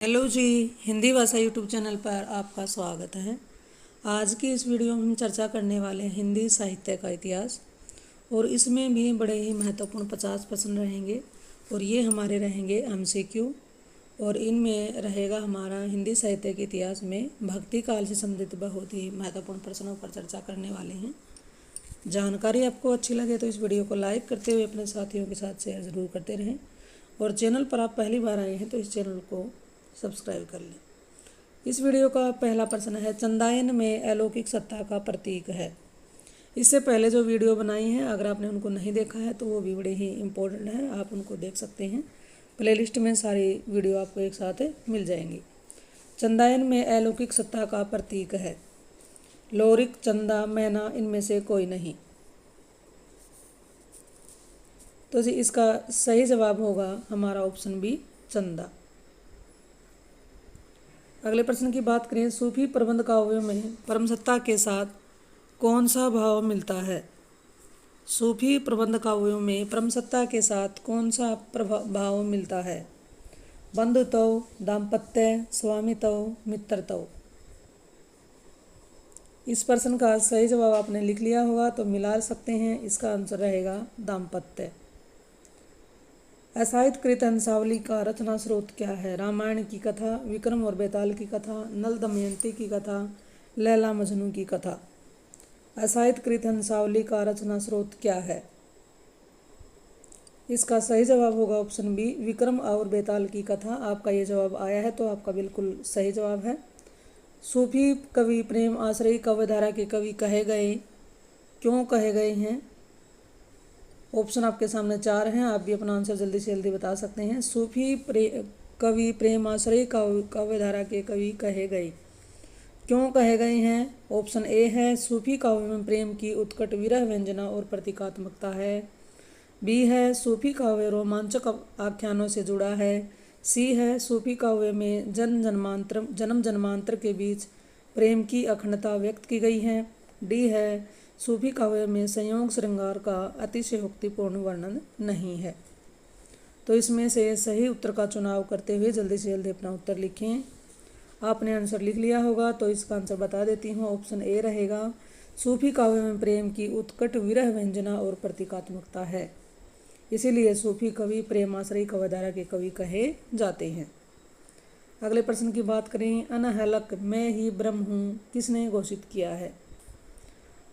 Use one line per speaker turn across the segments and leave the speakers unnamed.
Hello जी। हिंदी भाषा YouTube channel पर आपका स्वागत है। आज की इस वीडियो में हम चर्चा करने वाले हैं हिंदी साहित्य का इतिहास, और इसमें भी बड़े ही महत्वपूर्ण 50 प्रश्न रहेंगे और ये हमारे रहेंगे एमसीक्यू। और इनमें रहेगा हमारा हिंदी साहित्य के इतिहास में भक्ति काल से संबंधित बहुत ही महत्वपूर्ण प्रश्नों पर चर्चा करने वाले हैं। जानकारी आपको अच्छी लगे तो इस वीडियो को लाइक करते हुए अपने साथियों के साथ शेयर ज़रूर करते रहें, और चैनल पर आप पहली बार आए हैं तो इस चैनल को सब्सक्राइब कर लें। इस वीडियो का पहला प्रश्न है, चंदायन में अलौकिक सत्ता का प्रतीक है। इससे पहले जो वीडियो बनाई है, अगर आपने उनको नहीं देखा है तो वो भी बड़े ही इम्पोर्टेंट है, आप उनको देख सकते हैं। प्लेलिस्ट में सारी वीडियो आपको एक साथ मिल जाएंगी। चंदायन में अलौकिक सत्ता का प्रतीक है। लोरिक, चंदा, मैना, इनमें से कोई नहीं। तो जी इसका सही जवाब होगा हमारा ऑप्शन बी, चंदा। अगले प्रश्न की बात करें, सूफी प्रबंध काव्यों में परमसत्ता के साथ कौन सा भाव मिलता है। सूफी प्रबंध काव्यों में परमसत्ता के साथ कौन सा भाव मिलता है। बंधुत्व, दाम्पत्य, स्वामित्व, मित्रत्व। इस प्रश्न का सही जवाब आपने लिख लिया होगा तो मिला सकते हैं। इसका आंसर रहेगा दाम्पत्य। असाहित कृत हंसावली का रचना स्रोत क्या है। रामायण की कथा, विक्रम और बेताल की कथा, नल दमयंती की कथा, लैला मजनू की कथा। असाहित कृत हंसावली का रचना स्रोत क्या है। इसका सही जवाब होगा ऑप्शन बी, विक्रम और बेताल की कथा। आपका ये जवाब आया है तो आपका बिल्कुल सही जवाब है। सूफी कवि प्रेम आश्रयी काव्यधारा के कवि कहे गए, क्यों कहे गए हैं। ऑप्शन आपके सामने 4 हैं, आप भी अपना आंसर जल्दी से जल्दी बता सकते हैं। सूफी कवि प्रेम आश्रयी काव्यधारा के कवि कहे गए, क्यों कहे गए हैं। ऑप्शन ए है, सूफी काव्य में प्रेम की उत्कट विरह व्यंजना और प्रतीकात्मकता है। बी है, सूफी काव्य रोमांचक आख्यानों से जुड़ा है। सी है, सूफी काव्य में जन्म जन्मांतर के बीच प्रेम की अखंडता व्यक्त की गई है। डी है, सूफी काव्य में संयोग श्रृंगार का अतिशयोक्तिपूर्ण वर्णन नहीं है। तो इसमें से सही उत्तर का चुनाव करते हुए जल्दी से जल्दी अपना उत्तर लिखें। आपने आंसर लिख लिया होगा तो इसका आंसर बता देती हूँ। ऑप्शन ए रहेगा, सूफी काव्य में प्रेम की उत्कट विरह व्यंजना और प्रतीकात्मकता है, इसीलिए सूफी कवि प्रेमाश्रयी काव्यधारा के कवि कहे जाते हैं। अगले प्रश्न की बात करें, अनहलक मैं ही ब्रह्म हूँ किसने घोषित किया है।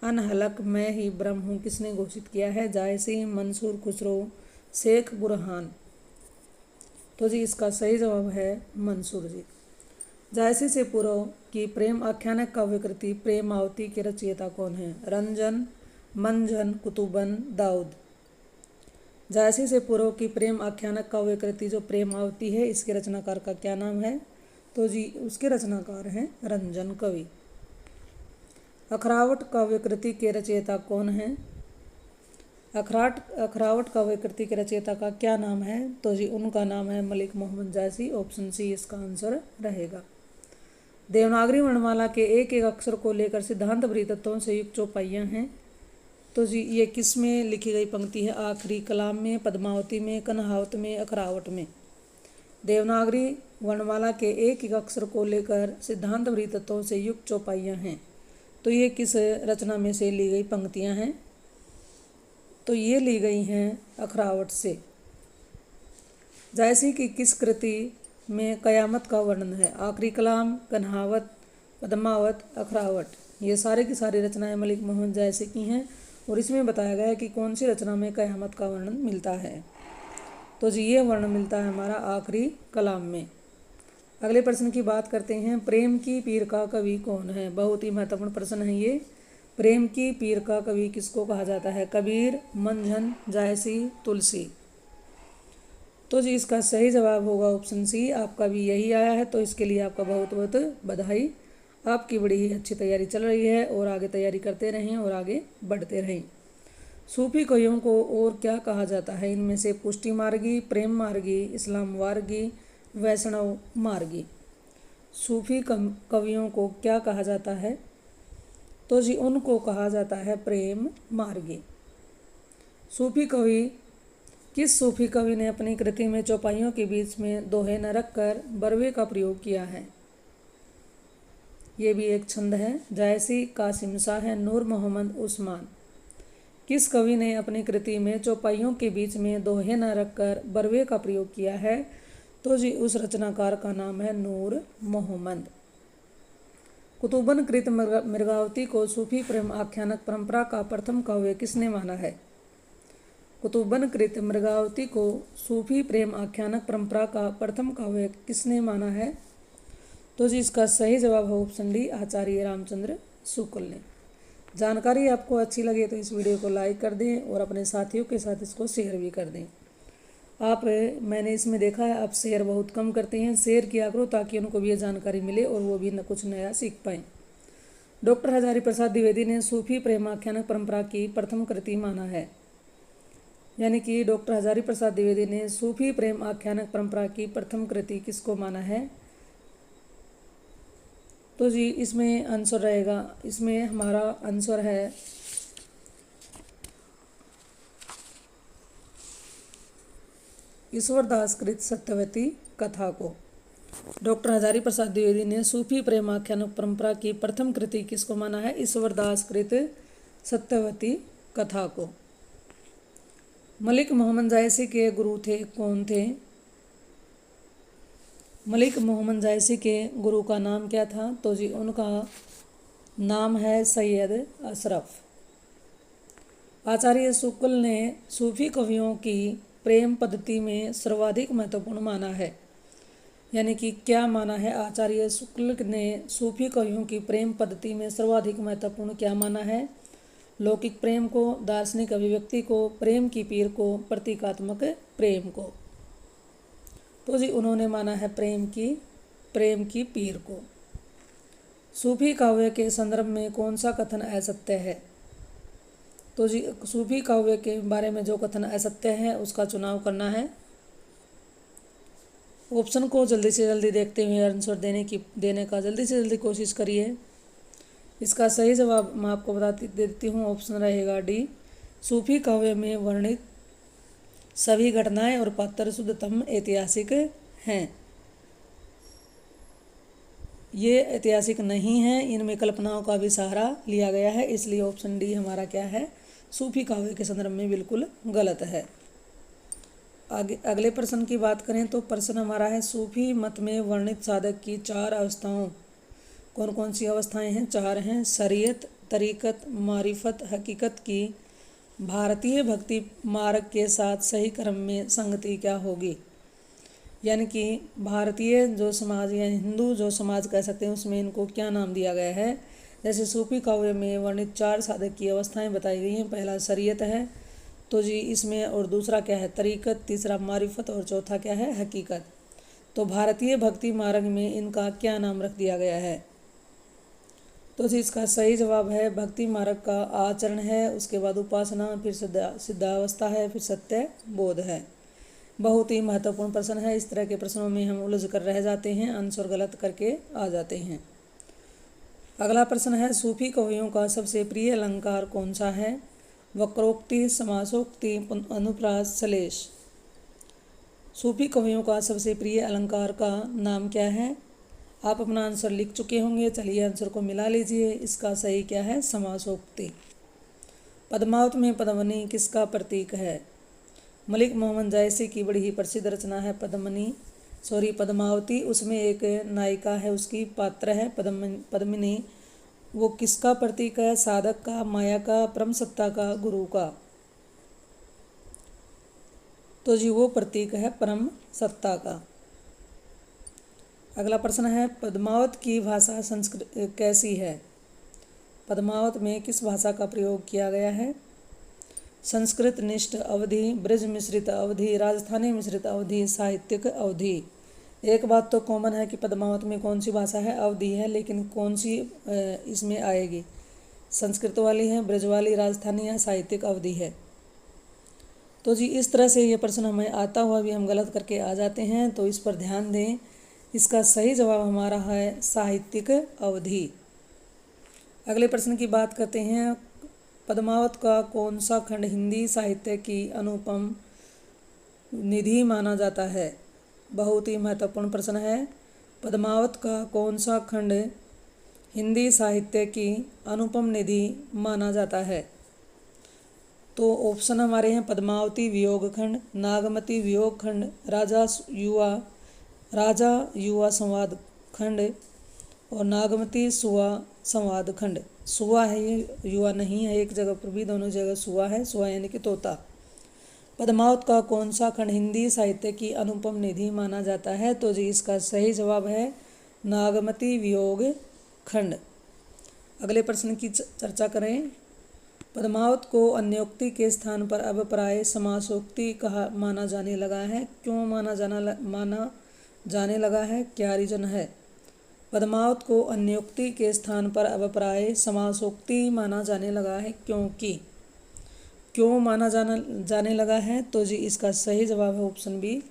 अनहलक मैं ही ब्रह्म हूँ किसने घोषित किया है। जायसी, मंसूर खुसरो, शेख बुरहान। तो जी इसका सही जवाब है मंसूर जी। जायसी से पूर्व की प्रेम आख्यानक काव्यकृति प्रेमावती के रचयिता कौन है। रंजन, मंजन, कुतुबन, दाऊद। जायसी से पूर्व की प्रेम आख्यानक काव्यकृति जो प्रेमावती है, इसके रचनाकार का क्या नाम है। तो जी उसके रचनाकार हैं रंजन कवि। अखरावट काव्यकृति के रचयिता कौन हैं। अखरावट काव्यकृति के रचयिता का क्या नाम है। तो जी उनका नाम है मलिक मोहम्मद जायसी। ऑप्शन सी इसका आंसर रहेगा। देवनागरी वर्णमाला के एक एक अक्षर को लेकर सिद्धांतभरी तत्वों से युक्त चौपाइयाँ हैं। तो जी ये किस में लिखी गई पंक्ति है। आखिरी कलाम में, पद्मावती में, कन्हावत में, अखरावट में। देवनागरी वर्णमाला के एक एक अक्षर को लेकर सिद्धांतभरी तत्वों से युक्त चौपाइयाँ हैं। तो ये किस रचना में से ली गई पंक्तियाँ हैं। तो ये ली गई हैं अखरावट से। जायसी की किस कृति में कयामत का वर्णन है। आखिरी कलाम, कन्हावत, पद्मावत, अखरावट। ये सारे की सारी रचनाएं मलिक मोहम्मद जायसी की हैं, और इसमें बताया गया है कि कौन सी रचना में कयामत का वर्णन मिलता है। तो जी ये वर्णन मिलता है हमारा आखिरी कलाम में। अगले प्रश्न की बात करते हैं, प्रेम की पीर का कवि कौन है। बहुत ही महत्वपूर्ण प्रश्न है ये। प्रेम की पीर का कवि किसको कहा जाता है। कबीर, मंझन, जायसी, तुलसी। तो जी इसका सही जवाब होगा ऑप्शन सी। आपका भी यही आया है तो इसके लिए आपका बहुत बहुत बधाई। आपकी बड़ी ही अच्छी तैयारी चल रही है, और आगे तैयारी करते रहें और आगे बढ़ते रहें। सूफी कवियों को और क्या कहा जाता है। इनमें से पुष्टि मार्गी, प्रेम मार्गी, इस्लाम मार्गी, वैष्णव मार्गी। सूफी कवियों को क्या कहा जाता है। तो जी उनको कहा जाता है प्रेम मार्गी। सूफी कवि किस सूफी कवि ने अपनी कृति में चौपाइयों के बीच में दोहे न रखकर बरवे का प्रयोग किया है? ये भी एक छंद है। जायसी, कासिम शाह, नूर मोहम्मद उस्मान। किस कवि ने अपनी कृति में चौपाइयों के बीच में दोहे न रखकर बरवे का प्रयोग किया है? तो जी उस रचनाकार का नाम है नूर मोहम्मद। कुतुबन कृत मृगावती को सूफी प्रेम आख्यानक परंपरा का प्रथम काव्य किसने माना है? कुतुबन कृत मृगावती को सूफी प्रेम आख्यानक परंपरा का प्रथम काव्य किसने माना है? तो जी इसका सही जवाब है ऑप्शन डी, आचार्य रामचंद्र शुक्ल ने। जानकारी आपको अच्छी लगे तो इस वीडियो को लाइक कर दें और अपने साथियों के साथ इसको शेयर भी कर दें। मैंने इसमें देखा है आप शेयर बहुत कम करते हैं, शेयर किया करो ताकि उनको भी ये जानकारी मिले और वो भी कुछ नया सीख पाएँ। डॉक्टर हजारी प्रसाद द्विवेदी ने सूफी प्रेमाख्यानक परंपरा की प्रथम कृति माना है, यानी कि डॉक्टर हजारी प्रसाद द्विवेदी ने सूफी प्रेम आख्यानक परंपरा की प्रथम कृति किसको माना है? तो जी इसमें आंसर रहेगा, इसमें हमारा आंसर है ईश्वरदास कृत सत्यवती कथा को। डॉक्टर हजारी प्रसाद द्विवेदी ने सूफी प्रेमाख्यानक परंपरा की प्रथम कृति किसको माना है? ईश्वरदास कृत सत्यवती कथा को। मलिक मोहम्मद जायसी के गुरु थे कौन थे? मलिक मोहम्मद जायसी के गुरु का नाम क्या था? तो जी उनका नाम है सैयद अशरफ। आचार्य शुक्ल ने सूफी कवियों की प्रेम पद्धति में सर्वाधिक महत्वपूर्ण माना है, यानी कि क्या माना है? आचार्य शुक्ल ने सूफी कवियों की प्रेम पद्धति में सर्वाधिक महत्वपूर्ण क्या माना है? लौकिक प्रेम को, दार्शनिक अभिव्यक्ति को, प्रेम की पीर को, प्रतीकात्मक प्रेम को। तो जी उन्होंने माना है प्रेम की पीर को। सूफी काव्य के संदर्भ में कौन सा कथन असत्य है? तो जी सूफी काव्य के बारे में जो कथन असत्य है उसका चुनाव करना है। ऑप्शन को जल्दी से जल्दी देखते हुए आंसर देने का जल्दी से जल्दी कोशिश करिए। इसका सही जवाब मैं आपको बता देती हूँ, ऑप्शन रहेगा डी। सूफी काव्य में वर्णित सभी घटनाएं और पात्र शुद्धतम ऐतिहासिक हैं। ये ऐतिहासिक नहीं है, इनमें कल्पनाओं का भी सहारा लिया गया है, इसलिए ऑप्शन डी हमारा क्या है? सूफी काव्य के संदर्भ में बिल्कुल गलत है। अगले प्रश्न की बात करें तो प्रश्न हमारा है सूफी मत में वर्णित साधक की 4 अवस्थाओं, कौन कौन सी अवस्थाएं हैं? 4 हैं। शरीयत, तरीकत, मारिफत, हकीकत की भारतीय भक्ति मार्ग के साथ सही क्रम में संगति क्या होगी? यानी कि भारतीय जो समाज या हिंदू जो समाज कह सकते हैं उसमें इनको क्या नाम दिया गया है? जैसे सूफी काव्य में वर्णित 4 साधक की अवस्थाएं बताई गई हैं। पहला शरीयत है, तो जी इसमें, और दूसरा क्या है? तरीकत, तीसरा मारिफत और चौथा क्या है? हकीकत। तो भारतीय भक्ति मार्ग में इनका क्या नाम रख दिया गया है? तो जी इसका सही जवाब है भक्ति मार्ग का आचरण है, उसके बाद उपासना, फिर सिद्धावस्था है, फिर सत्य बोध है। बहुत ही महत्वपूर्ण प्रश्न है। इस तरह के प्रश्नों में हम उलझ कर रह जाते हैं, आंसर गलत करके आ जाते हैं। अगला प्रश्न है सूफी कवियों का सबसे प्रिय अलंकार कौन सा है? वक्रोक्ति, समासोक्ति, अनुप्रास, सलेश। सूफी कवियों का सबसे प्रिय अलंकार का नाम क्या है? आप अपना आंसर लिख चुके होंगे, चलिए आंसर को मिला लीजिए। इसका सही क्या है? समासोक्ति। पद्मावत में पद्मनी किसका प्रतीक है? मलिक मोहम्मद जायसी की बड़ी ही प्रसिद्ध रचना है पद्मावती। उसमें एक नायिका है, उसकी पात्र है पद्मिनी। वो किसका प्रतीक है? साधक का, माया का, परम सत्ता का, गुरु का? तो जी वो प्रतीक है परम सत्ता का। अगला प्रश्न है पद्मावत की भाषा संस्कृत कैसी है? पद्मावत में किस भाषा का प्रयोग किया गया है? संस्कृत निष्ठ अवधि, ब्रज मिश्रित अवधि, राजस्थानी मिश्रित अवधि, साहित्यिक अवधि। एक बात तो कॉमन है कि पद्मावत में कौन सी भाषा है? अवधि है, लेकिन कौन सी इसमें आएगी? संस्कृत वाली है, ब्रज वाली, राजस्थानी या साहित्यिक अवधि है? तो जी इस तरह से ये प्रश्न हमें आता हुआ भी हम गलत करके आ जाते हैं, तो इस पर ध्यान दें। इसका सही जवाब हमारा है साहित्यिक अवधि। अगले प्रश्न की बात करते हैं। पद्मावत का कौन सा खंड हिंदी साहित्य की अनुपम निधि माना जाता है। बहुत ही महत्वपूर्ण प्रश्न है। पद्मावत का कौन सा खंड हिंदी साहित्य की अनुपम निधि माना जाता है? तो ऑप्शन हमारे हैं पद्मावती वियोग खंड, नागमती वियोग खंड, राजा युवा संवाद खंड और नागमती सुवा संवाद खंड। सुवा है ये, युवा नहीं है एक जगह पर भी, दोनों जगह सुवा है। सुवा यानी कि तोता। पद्मावत का कौन सा खंड हिंदी साहित्य की अनुपम निधि माना जाता है? तो जी इसका सही जवाब है नागमती वियोग खंड। अगले प्रश्न की चर्चा करें। पद्मावत को अन्योक्ति के स्थान पर अब प्राय समासोक्ति कहा माना जाने लगा है। क्यों माना जाने लगा है? क्या रीजन है? पद्मावत को अन्योक्ति के स्थान पर अब प्राय समासोक्ति माना जाने लगा है, क्योंकि क्यों माना जाने लगा है? तो जी इसका सही जवाब है ऑप्शन बी।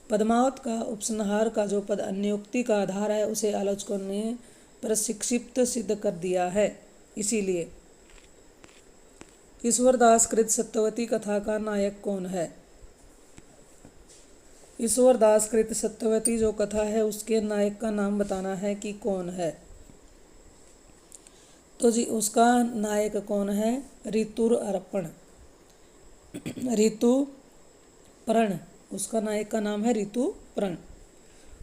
पद्मावत का उपसंहार का जो पद अन्योक्ति का आधार है उसे आलोचकों ने प्रशिक्षिप्त सिद्ध कर दिया है, इसीलिए। ईश्वरदास कृत सत्यवती कथा का नायक कौन है? ईश्वरदास कृत सत्यवती जो कथा है उसके नायक का नाम बताना है कि कौन है। तो जी उसका नायक कौन है? ऋतुर्पण। ऋतुपर्ण, उसका नायक का नाम है ऋतुपर्ण।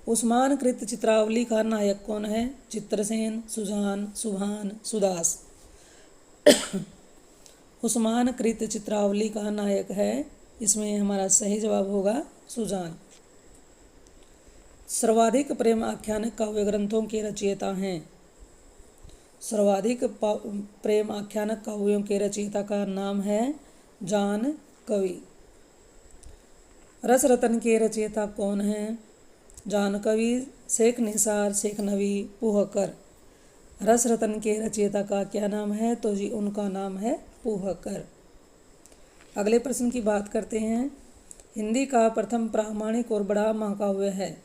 उस्मान कृत चित्रावली का नायक कौन है? चित्रसेन, सुजान, सुभान, सुदास। उस्मान कृत चित्रावली का नायक है, इसमें हमारा सही जवाब होगा सुजान। सर्वाधिक प्रेम आख्यान काव्य ग्रंथों के रचयिता हैं। सर्वाधिक प्रेम आख्यानक काव्यों के रचयिता का नाम है जान कवि। रस रतन के रचयिता कौन हैं? जान कवि, शेख निसार, शेख नबी, पुहकर। रस रतन के रचयिता का क्या नाम है? तो जी उनका नाम है पुहकर। अगले प्रश्न की बात करते हैं। हिंदी का प्रथम प्रामाणिक और बड़ा महाकाव्य है।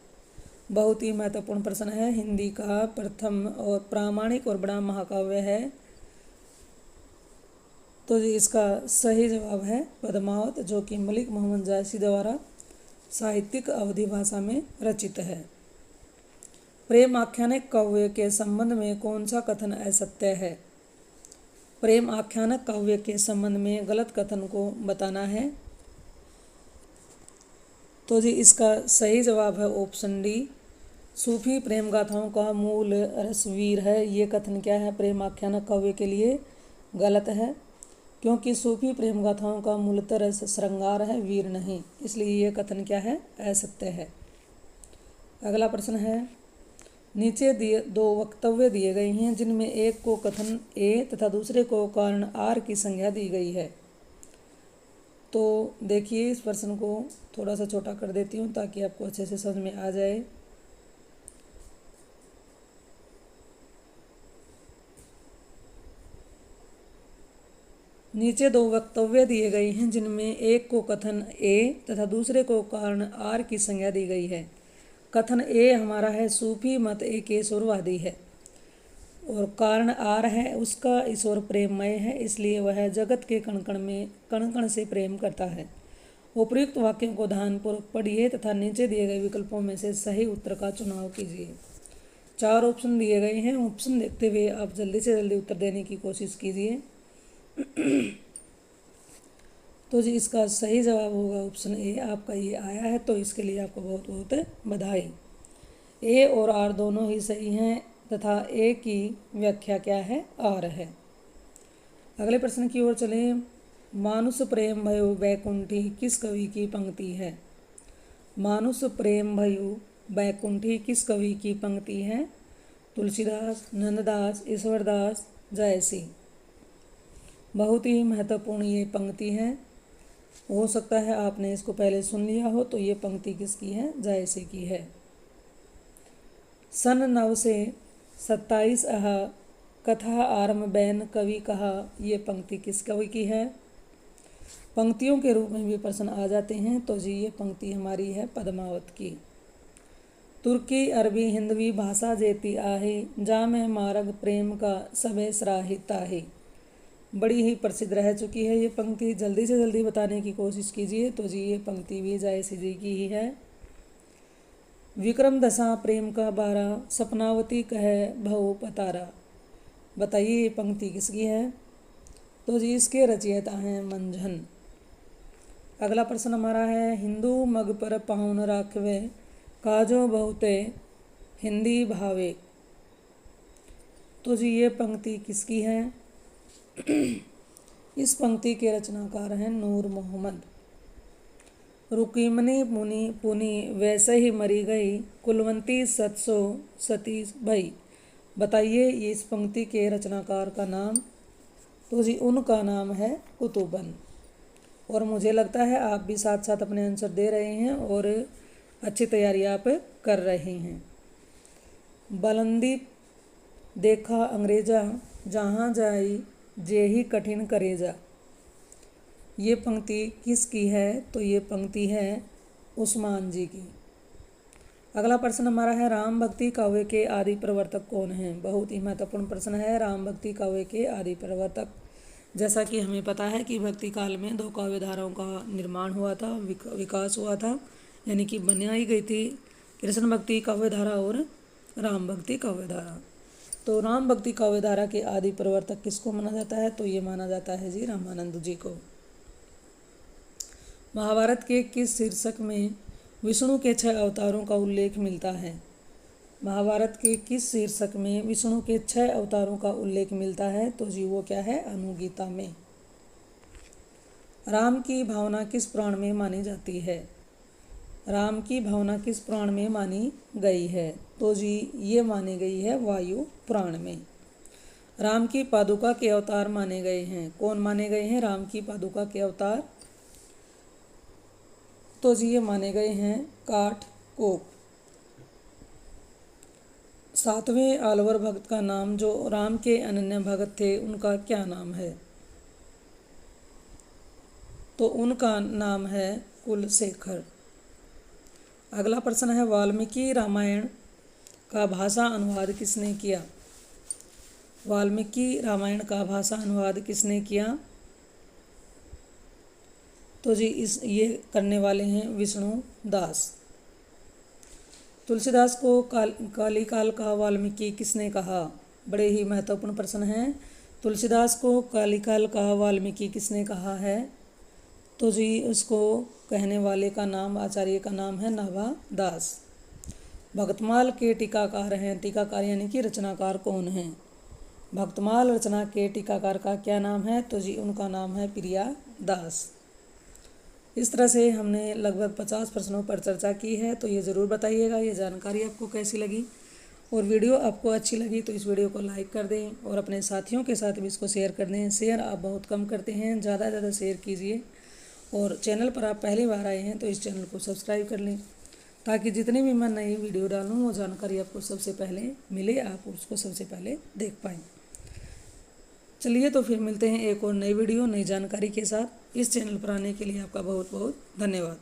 बहुत ही महत्वपूर्ण प्रश्न है। हिंदी का प्रथम और प्रामाणिक और बड़ा महाकाव्य है, तो जी इसका सही जवाब है पद्मावत, जो कि मलिक मोहम्मद जायसी द्वारा साहित्यिक अवधी भाषा में रचित है। प्रेम आख्यानक काव्य के संबंध में कौन सा कथन असत्य है? प्रेम आख्यानक काव्य के संबंध में गलत कथन को बताना है। तो जी इसका सही जवाब है ऑप्शन डी। सूफी प्रेम गाथाओं का मूल रस वीर है, ये कथन क्या है? प्रेम आख्यानक काव्य के लिए गलत है, क्योंकि सूफी प्रेम गाथाओं का मूलतः रस श्रृंगार है, वीर नहीं, इसलिए ये कथन क्या है? असत्य है। अगला प्रश्न है। नीचे दो वक्तव्य दिए गए हैं जिनमें एक को कथन ए तथा दूसरे को कारण आर की संज्ञा दी गई है। तो देखिए इस प्रश्न को थोड़ा सा छोटा कर देती हूँ ताकि आपको अच्छे से समझ में आ जाए। नीचे दो वक्तव्य दिए गए हैं जिनमें एक को कथन ए तथा दूसरे को कारण आर की संज्ञा दी गई है। कथन ए हमारा है सूफी मत एक ईश्वरवादी है, और कारण आर है उसका ईश्वर प्रेममय है, इसलिए वह जगत के कण कण से प्रेम करता है। उपयुक्त वाक्यों को ध्यानपूर्वक पढ़िए तथा नीचे दिए गए विकल्पों में से सही उत्तर का चुनाव कीजिए। 4 ऑप्शन दिए गए हैं, ऑप्शन देखते हुए आप जल्दी से जल्दी उत्तर देने की कोशिश कीजिए। तो जी इसका सही जवाब होगा ऑप्शन ए। आपका ये आया है तो इसके लिए आपको बहुत बहुत बधाई। ए और आर दोनों ही सही हैं तथा ए की व्याख्या क्या है? आर है। अगले प्रश्न की ओर चलें। मानुष प्रेम भयो बैकुंठी किस कवि की पंक्ति है? मानुष प्रेम भयो बैकुंठी किस कवि की पंक्ति है? तुलसीदास, नंददास, ईश्वरदास, जयसी। बहुत ही महत्वपूर्ण ये पंक्ति है। हो सकता है आपने इसको पहले सुन लिया हो। तो ये पंक्ति किसकी है? जयसी की है। सन 9 से 27 कथा आरंभ बैन कवि कहा, ये पंक्ति किस कवि की है? पंक्तियों के रूप में भी प्रश्न आ जाते हैं। तो जी ये पंक्ति हमारी है पद्मावत की। तुर्की अरबी हिंदवी भाषा जेती आहे, जा में मार्ग प्रेम का सबे सराही ताही। बड़ी ही प्रसिद्ध रह चुकी है ये पंक्ति। जल्दी से जल्दी बताने की कोशिश कीजिए। तो जी ये पंक्ति भी जायसी जी की ही है। विक्रम दशा प्रेम का बारा, सपनावती कहे भव पतारा। बताइए ये पंक्ति किसकी है? तो जी इसके रचयिता हैं मंझन। अगला प्रश्न हमारा है, हिंदू मग पर पाहुन राखवे, काजो बहुते हिंदी भावे। तो जी ये पंक्ति किसकी है? इस पंक्ति के रचनाकार हैं नूर मोहम्मद। रुकीमनी मुनि पुनि वैसे ही मरी गई, कुलवंती सतसो सती भई। बताइए ये इस पंक्ति के रचनाकार का नाम? तो जी उनका नाम है कुतुबन। और मुझे लगता है आप भी साथ साथ अपने आंसर दे रहे हैं और अच्छी तैयारी आप कर रहे हैं। बुलंदी देखा अंग्रेजा, जहाँ जाई जे ही कठिन करेजा। ये पंक्ति किसकी है? तो ये पंक्ति है उस्मान जी की। अगला प्रश्न हमारा है, राम भक्ति काव्य के आदि प्रवर्तक कौन हैं? बहुत ही महत्वपूर्ण प्रश्न है। राम भक्ति काव्य के आदि प्रवर्तक, जैसा कि हमें पता है कि भक्ति काल में 2 काव्य धाराओं का निर्माण हुआ था, विकास हुआ था, यानी कि बनाई गई थी कृष्ण भक्ति काव्य धारा और राम भक्ति काव्य धारा। तो राम भक्ति काव्य धारा के आदि प्रवर्तक किसको माना जाता है? तो ये माना जाता है जी रामानंद जी को। महाभारत के किस शीर्षक में विष्णु के 6 अवतारों का उल्लेख मिलता है? महाभारत के किस शीर्षक में विष्णु के 6 अवतारों का उल्लेख मिलता है? तो जी वो क्या है? अनुगीता में। राम की भावना किस पुराण में मानी जाती है? राम की भावना किस पुराण में मानी गई है? तो जी ये मानी गई है वायु पुराण में। राम की पादुका के अवतार माने गए हैं। कौन माने गए हैं राम की पादुका के अवतार? तो जी ये माने गए हैं काठकोप। 7वें आलवर भक्त का नाम, जो राम के अनन्य भक्त थे, उनका क्या नाम है? तो उनका नाम है कुलशेखर। अगला प्रश्न है, वाल्मीकि रामायण का भाषा अनुवाद किसने किया? वाल्मीकि रामायण का भाषा अनुवाद किसने किया? तो जी ये करने वाले हैं विष्णु दास। तुलसीदास को काली काल का वाल्मीकि किसने कहा? बड़े ही महत्वपूर्ण प्रश्न है। तुलसीदास को काली काल का वाल्मीकि किसने कहा है? तो जी उसको कहने वाले का नाम, आचार्य का नाम है नाभा दास। भक्तमाल के टीकाकार हैं। टीकाकार यानी कि रचनाकार कौन हैं? भक्तमाल रचना के टीकाकार का क्या नाम है? तो जी उनका नाम है प्रिया दास। इस तरह से हमने लगभग 50 प्रश्नों पर चर्चा की है। तो ये ज़रूर बताइएगा ये जानकारी आपको कैसी लगी, और वीडियो आपको अच्छी लगी तो इस वीडियो को लाइक कर दें और अपने साथियों के साथ भी इसको शेयर कर दें। शेयर आप बहुत कम करते हैं, ज़्यादा से ज़्यादा शेयर कीजिए। और चैनल पर आप पहली बार आए हैं तो इस चैनल को सब्सक्राइब कर लें, ताकि जितने भी मैं नई वीडियो डालूँ वो जानकारी आपको सबसे पहले मिले, आप उसको सबसे पहले देख पाएँ। चलिए तो फिर मिलते हैं एक और नई वीडियो, नई जानकारी के साथ। इस चैनल पर आने के लिए आपका बहुत बहुत धन्यवाद।